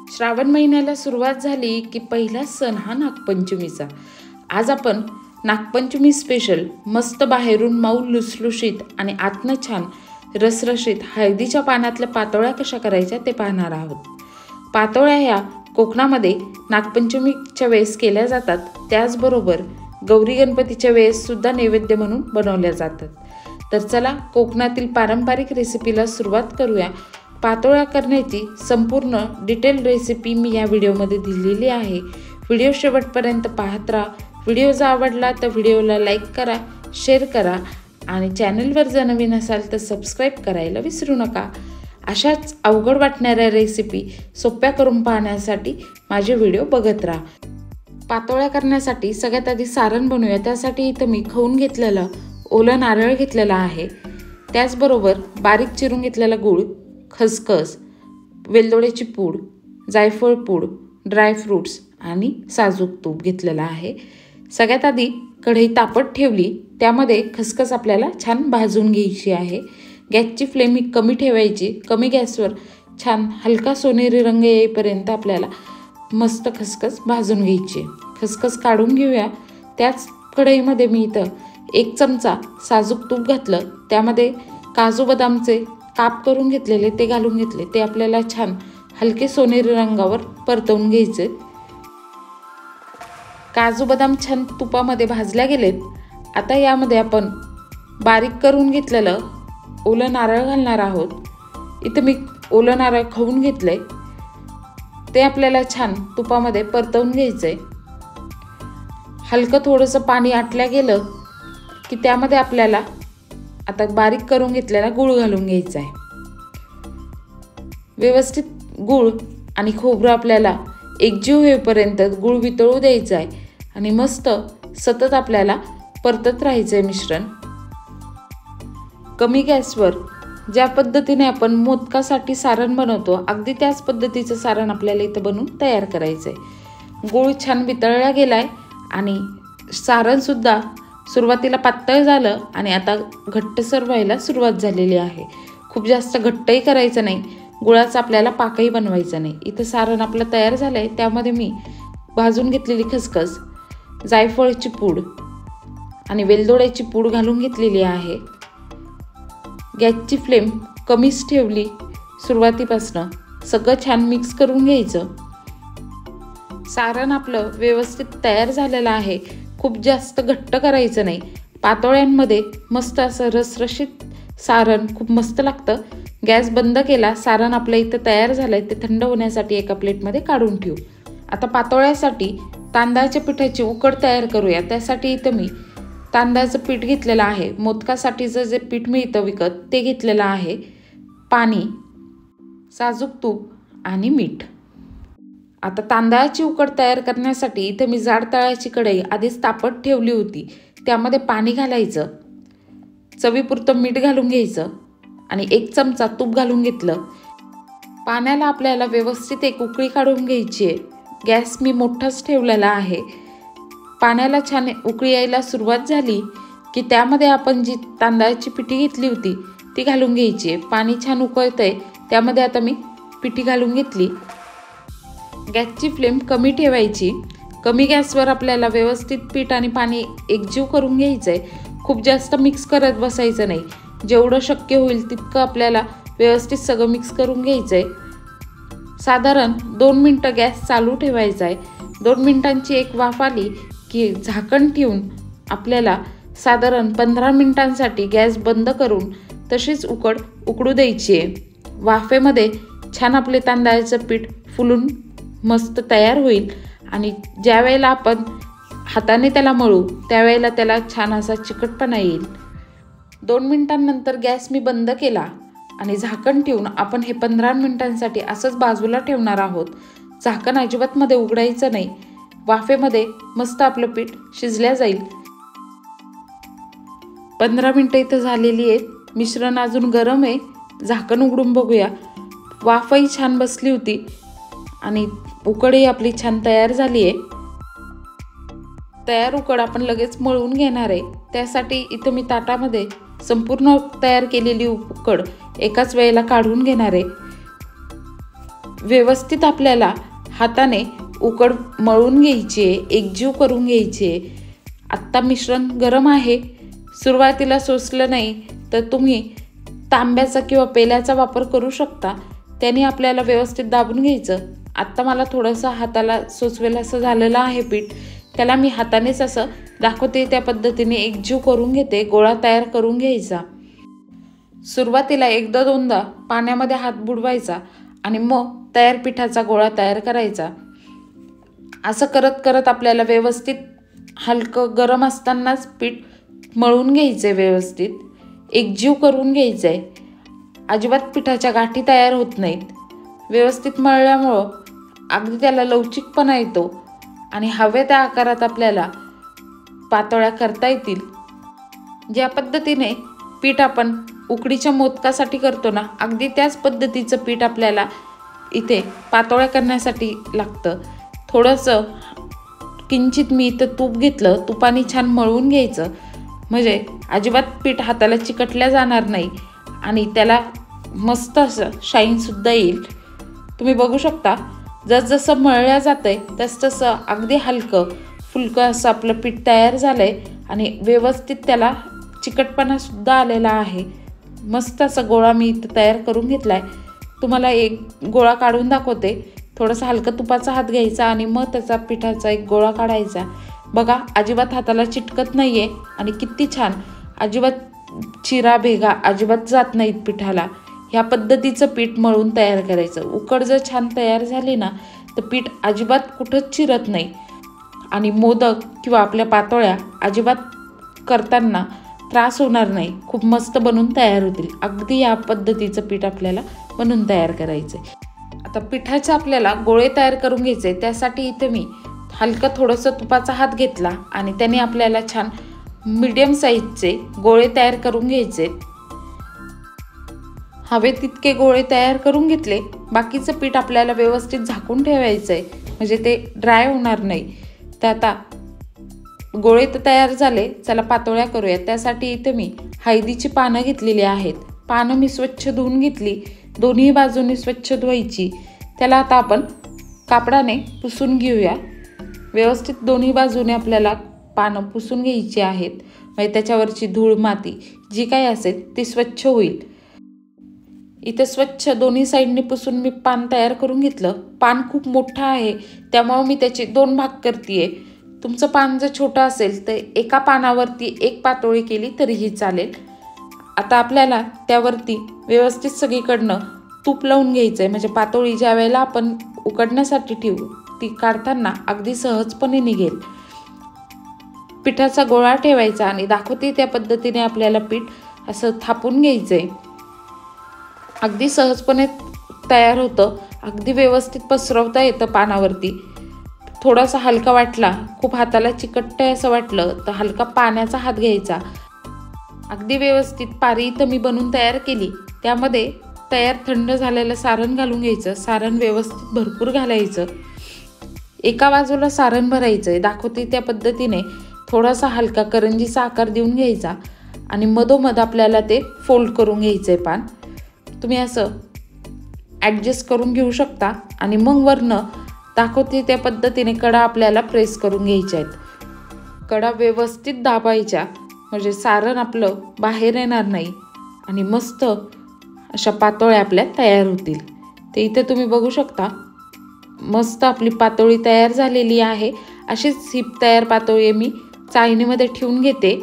श्रावण महिन्याला सुरुवात झाली की पहिला सण हा नागपंचमीचा। आज आपण नागपंचमी स्पेशल मस्त बाहेरून मऊ लुसलुशीत आणि आतनं छान रसरशीत हळदीच्या पानातल्या पातोळ्या कशा करायच्या ते पाहणार आहोत। पातोळ्या ह्या कोकणामध्ये नागपंचमीच्या वेळेस केल्या जातात, त्याचबरोबर गौरी गणपतीच्या वेळेस सुद्धा नैवेद्य म्हणून बनवल्या जातात। तर चला कोकणातील पारंपरिक रेसिपीला सुरुवात करूया। पातोळ्या करण्याची संपूर्ण डिटेल रेसिपी मी या व्हिडिओमध्ये दिलेली आहे। व्हिडिओ शेवटपर्यंत पाहत राहा। व्हिडिओ जर आवडला तर व्हिडिओला लाईक करा, शेअर करा आणि चॅनलवर जर नवीन असाल तर सबस्क्राईब करायला विसरू नका। अशाच अवघड वाटणाऱ्या रेसिपी सोप्या करून पाहण्यासाठी माझे व्हिडिओ बघत राहा। पातोळ्या करण्यासाठी सगळ्यात आधी सारण बनवूया। त्यासाठी इथं मी खवून घेतलेलं ओलं नारळ घेतलेला आहे, त्याचबरोबर बारीक चिरून घेतलेला गूळ, खसखस, वेलदोड्याची पूड, जायफळ पूड, ड्रायफ्रूट्स आणि साजूक तूप घेतलेला आहे। सगळ्यात आधी कढई तापत ठेवली, त्यामध्ये खसखस आपल्याला छान भाजून घ्यायची आहे। गॅसची फ्लेम ही कमी ठेवायची। कमी गॅसवर छान हलका सोनेरी रंग येईपर्यंत आपल्याला मस्त खसखस भाजून घ्यायची। खसखस काढून घेऊया। त्याच कढईमध्ये मी इथं 1 चमचा साजूक तूप घातलं, त्यामध्ये काजू बदामचे काप करून घेतलेले ते घालून घेतले। ते आपल्याला छान हलके सोनेरी रंगावर परतवून घ्यायचे। काजू बदाम छान तुपामध्ये भाजल्या गेलेत। आता यामध्ये आपण बारीक करून घेतलेलं ओलं नारळ घालणार आहोत। इथं मी ओलं नारळ खवून घेतलंय, ते आपल्याला छान तुपामध्ये परतवून घ्यायचंय। हलकं थोडंसं पाणी आटल्या गेलं की त्यामध्ये आपल्याला आता बारीक करून घेतलेला गूळ घालून घ्यायचा आहे। व्यवस्थित गूळ आणि खोबरं आपल्याला एकजीव होईपर्यंत गूळ वितळू द्यायचा आहे आणि मस्त सतत आपल्याला परतत राहायचं आहे मिश्रण। कमी गॅसवर ज्या पद्धतीने आपण मोदकासाठी सारण बनवतो, अगदी त्याच पद्धतीचं सारण आपल्याला इथं बनवून तयार करायचं आहे। गूळ छान वितळला गेलाय आणि सारणसुद्धा सुरुवातीला पातळ झालं आणि आता घट्टसर व्हायला सुरुवात झालेली आहे। खूप जास्त घट्टही करायचं नाही, गुळाचा आपल्याला पाकही बनवायचा नाही। इथं सारण आपलं तयार झालं आहे, त्यामध्ये मी भाजून घेतलेली खसखस, जायफळची पूड आणि वेलदोड्याची पूड घालून घेतलेली आहे। गॅसची फ्लेम कमीच ठेवली सुरुवातीपासनं। सगळं छान मिक्स करून घ्यायचं। सारण आपलं व्यवस्थित तयार झालेलं आहे। खूप जास्त घट्ट करायचं नाही। पातोळ्यांमध्ये मस्त असं रसरशीत सारण खूप मस्त लागतं। गॅस बंद केला, सारण आपलं इथं तयार झालंय, ते थंड होण्यासाठी एका प्लेटमध्ये काढून ठेवू। आता पातोळ्यासाठी तांदळाच्या पिठाची उकड तयार करूया। त्यासाठी इथं मी तांदळाचं पीठ घेतलेलं आहे। मोदकासाठीचं जे पीठ मिळतं विकत ते घेतलेलं आहे। पाणी, साजूक तूप आणि मीठ। आता तांदळाची उकड तयार करण्यासाठी इथं मी जाड तळाची कढई आधीच तापत ठेवली होती, त्यामध्ये पाणी घालायचं, चवीपुरतं मीठ घालून घ्यायचं आणि 1 चमचा तूप घालून घेतलं। पाण्याला आपल्याला व्यवस्थित एक उकळी काढून घ्यायची आहे। गॅस मी मोठाच ठेवलेला आहे। पाण्याला छान उकळी यायला सुरुवात झाली की त्यामध्ये आपण जी तांदळाची पिठी घेतली होती ती घालून घ्यायची आहे। पाणी छान उकळतंय, त्यामध्ये आता मी पिठी घालून घेतली। गॅसची फ्लेम कमी ठेवायची। कमी गॅसवर आपल्याला व्यवस्थित पीठ आणि पाणी एकजीव करून घ्यायचं आहे। खूप जास्त मिक्स करत बसायचं नाही। जेवढं शक्य होईल तितकं आपल्याला व्यवस्थित सगळं मिक्स करून घ्यायचं आहे। साधारण 2 मिनटं गॅस चालू ठेवायचा आहे। 2 मिनटांची एक वाफ आली की झाकण ठेवून आपल्याला साधारण 15 मिनिटांसाठी गॅस बंद करून तशीच उकडू द्यायची आहे। वाफेमध्ये छान आपले तांदळाचं पीठ फुलून मस्त तयार होईल आणि ज्या वेळेला आपण हाताने त्याला मळू त्यावेळेला त्याला छान असा चिकटपणा येईल। 2 मिनिटांनंतर गॅस मी बंद केला आणि झाकण ठेवून आपण हे 15 मिनिटांसाठी असंच बाजूला ठेवणार आहोत। झाकण अजिबात मध्ये उघडायचं नाही। वाफेमध्ये मस्त आपलं पीठ शिजल्या जाईल। 15 मिनिटं इथं झालेली आहेत। मिश्रण अजून गरम आहे। झाकण उघडून बघूया। वाफही छान बसली होती आणि उकडही आपली छान तयार झाली आहे। तयार उकड आपण लगेच मळून घेणार आहे। त्यासाठी इथं मी ताटामध्ये संपूर्ण तयार केलेली उकड एकाच वेळेला काढून घेणार आहे। व्यवस्थित आपल्याला हाताने उकड मळून घ्यायची आहे, एकजीव करून घ्यायची आहे। आत्ता मिश्रण गरम आहे, सुरुवातीला सोसलं नाही तर तुम्ही तांब्याचा किंवा पेल्याचा वापर करू शकता, त्याने आपल्याला व्यवस्थित दाबून घ्यायचं। आत्ता मला थोडंसं हाताला सोसवेल असं झालेलं आहे पीठ, त्याला मी हातानेच असं दाखवते त्या पद्धतीने एकजीव करून घेते, गोळा तयार करून घ्यायचा। सुरुवातीला एकदा दोनदा पाण्यामध्ये हात बुडवायचा आणि मग तयार पिठाचा गोळा तयार करायचा। असं करत करत आपल्याला व्यवस्थित हलकं गरम असतानाच पीठ मळून घ्यायचं आहे, व्यवस्थित एकजीव करून घ्यायचं आहे। अजिबात पिठाच्या गाठी तयार होत नाहीत। व्यवस्थित मळल्यामुळं अगदी त्याला लवचिकपणा येतो आणि हवे त्या आकारात आपल्याला पातोळ्या करता येतील। ज्या पद्धतीने पीठ आपण उकडीच्या मोदकासाठी करतो ना, अगदी त्याच पद्धतीचं पीठ आपल्याला इथे पातोळ्या करण्यासाठी लागतं। थोडंसं किंचित मी इथं तूप घेतलं, तुपाने छान मळून घ्यायचं, म्हणजे अजिबात पीठ हाताला चिकटल्या जाणार नाही आणि त्याला मस्त असं शाईनसुद्धा येईल। तुम्ही बघू शकता, जसजसं मळल्या जातंय तसतसं अगदी हलकं फुलकं असं आपलं पीठ तयार झालंय आणि व्यवस्थित त्याला चिकटपणासुद्धा आलेला आहे। मस्त असा गोळा मी इथं तयार करून घेतला आहे। तुम्हाला एक गोळा काढून दाखवते। थोडासा हलका तुपाचा हात घ्यायचा आणि मग त्याचा पिठाचा एक गोळा काढायचा। बघा, अजिबात हाताला चिटकत नाही आहे आणि किती छान, अजिबात चिरा भेगा अजिबात जात नाहीत पिठाला। ह्या पद्धतीचं पीठ मळून तयार करायचं। उकड जर छान तयार झाली ना तर पीठ अजिबात कुठंच चिरत नाही आणि मोदक किंवा आपल्या पातोळ्या अजिबात करताना त्रास होणार नाही, खूप मस्त बनून तयार होतील। अगदी या पद्धतीचं पीठ आपल्याला बनवून तयार करायचं आहे। आता पिठाचे आपल्याला गोळे तयार करून घ्यायचे, त्यासाठी इथे मी हलका थोडंसं तुपाचा हात घेतला आणि त्याने आपल्याला छान मीडियम साईजचे गोळे तयार करून घ्यायचे। हवे तितके गोळे तयार करून घेतले। बाकीचं पीठ आपल्याला व्यवस्थित झाकून ठेवायचं आहे, म्हणजे ते ड्राय होणार नाही। तर आता गोळे तर तयार झाले, चला पातोळ्या करूया। त्यासाठी इथे मी हळदीची पानं घेतलेली आहेत। पानं मी स्वच्छ धुवून घेतली, दोन्ही बाजूनी स्वच्छ धुवायची। त्याला आता आपण कापडाने पुसून घेऊया। व्यवस्थित दोन्ही बाजूने आपल्याला पानं पुसून घ्यायची आहेत, म्हणजे त्याच्यावरची धूळ माती जी काही असेल ती स्वच्छ होईल। इथे स्वच्छ दोन्ही साईडने पुसून मी पान तयार करून घेतलं। पान खूप मोठं आहे, त्यामुळे मी त्याचे 2 भाग करते। तुमचं पान जर छोटं असेल तर एका पानावरती एक पातोळी केली तरीही चालेल। आता आपल्याला त्यावरती व्यवस्थित सगळीकडनं तूप लावून घ्यायचं आहे, म्हणजे पातोळी ज्या वेळेला आपण उकडण्यासाठी ठेवू ती काढताना अगदी सहजपणे निघेल। पिठाचा गोळा ठेवायचा आणि दाखवते त्या पद्धतीने आपल्याला पीठ असं थापून घ्यायचं आहे। अगदी सहजपणे तयार होतं, अगदी व्यवस्थित पसरवता येतं पानावरती। थोडासा हलका वाटला, खूप हाताला चिकटतंय असं वाटलं तर हलका पाण्याचा हात घ्यायचा। अगदी व्यवस्थित पारी इथं मी बनवून तयार केली। त्यामध्ये तयार थंड झालेलं सारण घालून घ्यायचं। सारण व्यवस्थित भरपूर घालायचं। एका बाजूला सारण भरायचं आहे, दाखवते त्या पद्धतीने थोडासा हलका करंजीचा आकार देऊन घ्यायचा आणि मधोमध आपल्याला ते फोल्ड करून घ्यायचं आहे पान। तुम्ही असं ॲडजस्ट करून घेऊ शकता आणि मग वरनं दाखवते त्या पद्धतीने कडा आपल्याला प्रेस करून घ्यायच्या आहेत। कडा व्यवस्थित दाबायच्या, म्हणजे सारण आपलं बाहेर येणार नाही आणि मस्त अशा पातोळ्या आपल्या तयार होतील। ते इथे तुम्ही बघू शकता, मस्त आपली पातोळी तयार झालेली आहे। अशीच ही तयार पातोळी मी चाळणीमध्ये ठेवून घेते।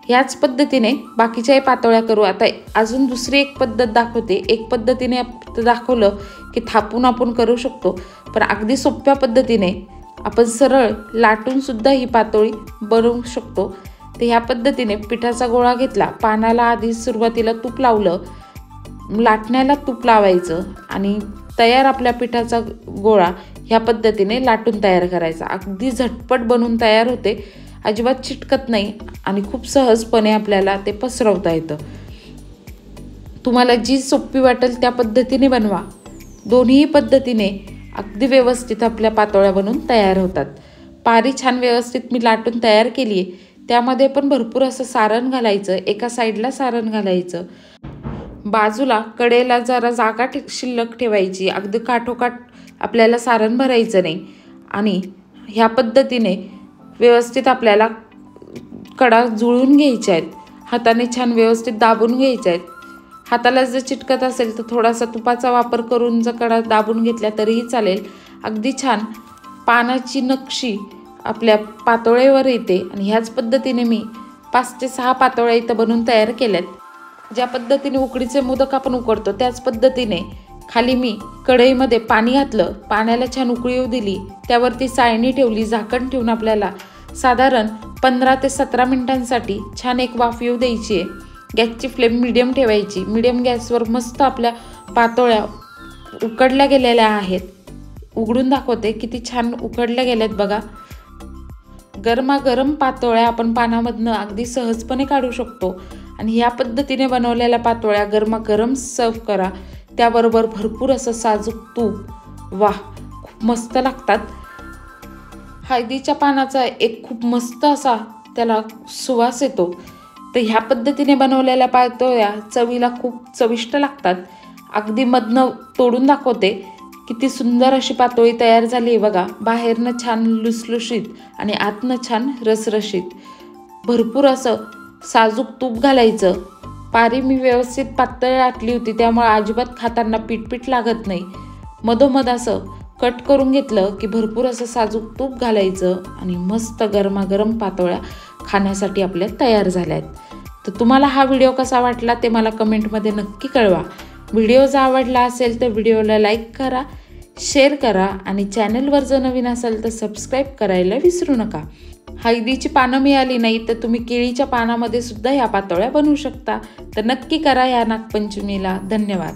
ह्याच पद्धतीने बाकीच्याही पातोळ्या करू। आता अजून दुसरी एक पद्धत दाखवते। एक पद्धतीने दाखवलं की थापून आपण करू शकतो, पण अगदी सोप्या पद्धतीने आपण सरळ लाटून सुद्धा ही पातोळी बनवू शकतो। तर ह्या पद्धतीने पिठाचा गोळा घेतला, पानाला आधी सुरुवातीला तूप लावलं, लाटण्याला तूप लावायचं आणि तयार आपल्या पिठाचा गोळा ह्या पद्धतीने लाटून तयार करायचा। अगदी झटपट बनून तयार होते, अजिबात चिटकत नाही आणि खूप सहजपणे आपल्याला ते पसरवता येतं। तुम्हाला जी सोपी वाटेल त्या पद्धतीने बनवा। दोन्ही पद्धतीने अगदी व्यवस्थित आपल्या पातोळ्या बनून तयार होतात। पारी छान व्यवस्थित मी लाटून तयार केली आहे। त्यामध्ये पण भरपूर असं सारण घालायचं, एका साईडला सारण घालायचं। बाजूला कडेला जरा जागा शिल्लक ठेवायची, अगदी काठोकाठ आपल्याला सारण भरायचं नाही. आणि ह्या पद्धतीने व्यवस्थित आपल्याला कडा जुळून घ्यायच्या आहेत. हाताने छान व्यवस्थित दाबून घ्यायच्या आहेत. हाताला जर चिटकत असेल तर थोडासा तुपाचा वापर करून जर कडा दाबून घेतल्या तरीही चालेल. अगदी छान पानाची नक्षी आपल्या पातोळ्यावर येते. आणि ह्याच पद्धतीने मी 5 ते 6 पातोळ्या इथं बनवून तयार केल्यात. ज्या पद्धतीने उकडीचे मोदक आपण उकडतो त्याच पद्धतीने खाली मी कढईमध्ये पाणी घातलं, पाण्याला छान उकळी येऊ दिली, त्यावरती चाळणी ठेवली, झाकण ठेवून आपल्याला साधारण 15 ते 17 मिनिटांसाठी छान एक वाफ येऊ द्यायची आहे. गॅसची फ्लेम मीडियम ठेवायची. मीडियम गॅसवर मस्त आपल्या पातोळ्या उकडल्या गेलेल्या आहेत. उघडून दाखवते किती छान उकडल्या गेल्यात बघा. गरमागरम पातोळ्या आपण पानामधनं अगदी सहजपणे काढू शकतो. आणि ह्या पद्धतीने बनवलेल्या पातोळ्या गरमागरम सर्व करा. त्याबरोबर भरपूर असं साजूक तूप, वाह खूप मस्त लागतात. हळदीच्या पानाचा एक खूप मस्त असा त्याला सुवास येतो. तर ह्या पद्धतीने बनवलेल्या पातोळ्या चवीला खूप चविष्ट लागतात. अगदी मधनं तोडून दाखवते किती सुंदर अशी पातोळी तयार झाली आहे बघा. बाहेरनं छान लुसलुशीत आणि आतनं छान रसरशीत. भरपूर असं साजूक तूप घालायचं. पारी मी व्यवस्थित पातळ लाटली होती त्यामुळे अजिबात खाताना पीठ लागत नाही. मधोमध असं कट करून घेतलं की भरपूर असं साजूक तूप घालायचं आणि मस्त गरमागरम पातोळ्या खाण्यासाठी आपल्या तयार झाल्या आहेत. तर तुम्हाला हा व्हिडिओ कसा वाटला ते मला कमेंटमध्ये नक्की कळवा. व्हिडिओ जर आवडला असेल तर व्हिडिओला लाईक करा, शेअर करा आणि चॅनलवर जर नवीन असाल तर सबस्क्राईब करायला विसरू नका. हळदीची पानं मिळाली नाही तर तुम्ही केळीच्या पानामध्ये सुद्धा ह्या पातोळ्या बनवू शकता. तर नक्की करा या नागपंचमीला. धन्यवाद.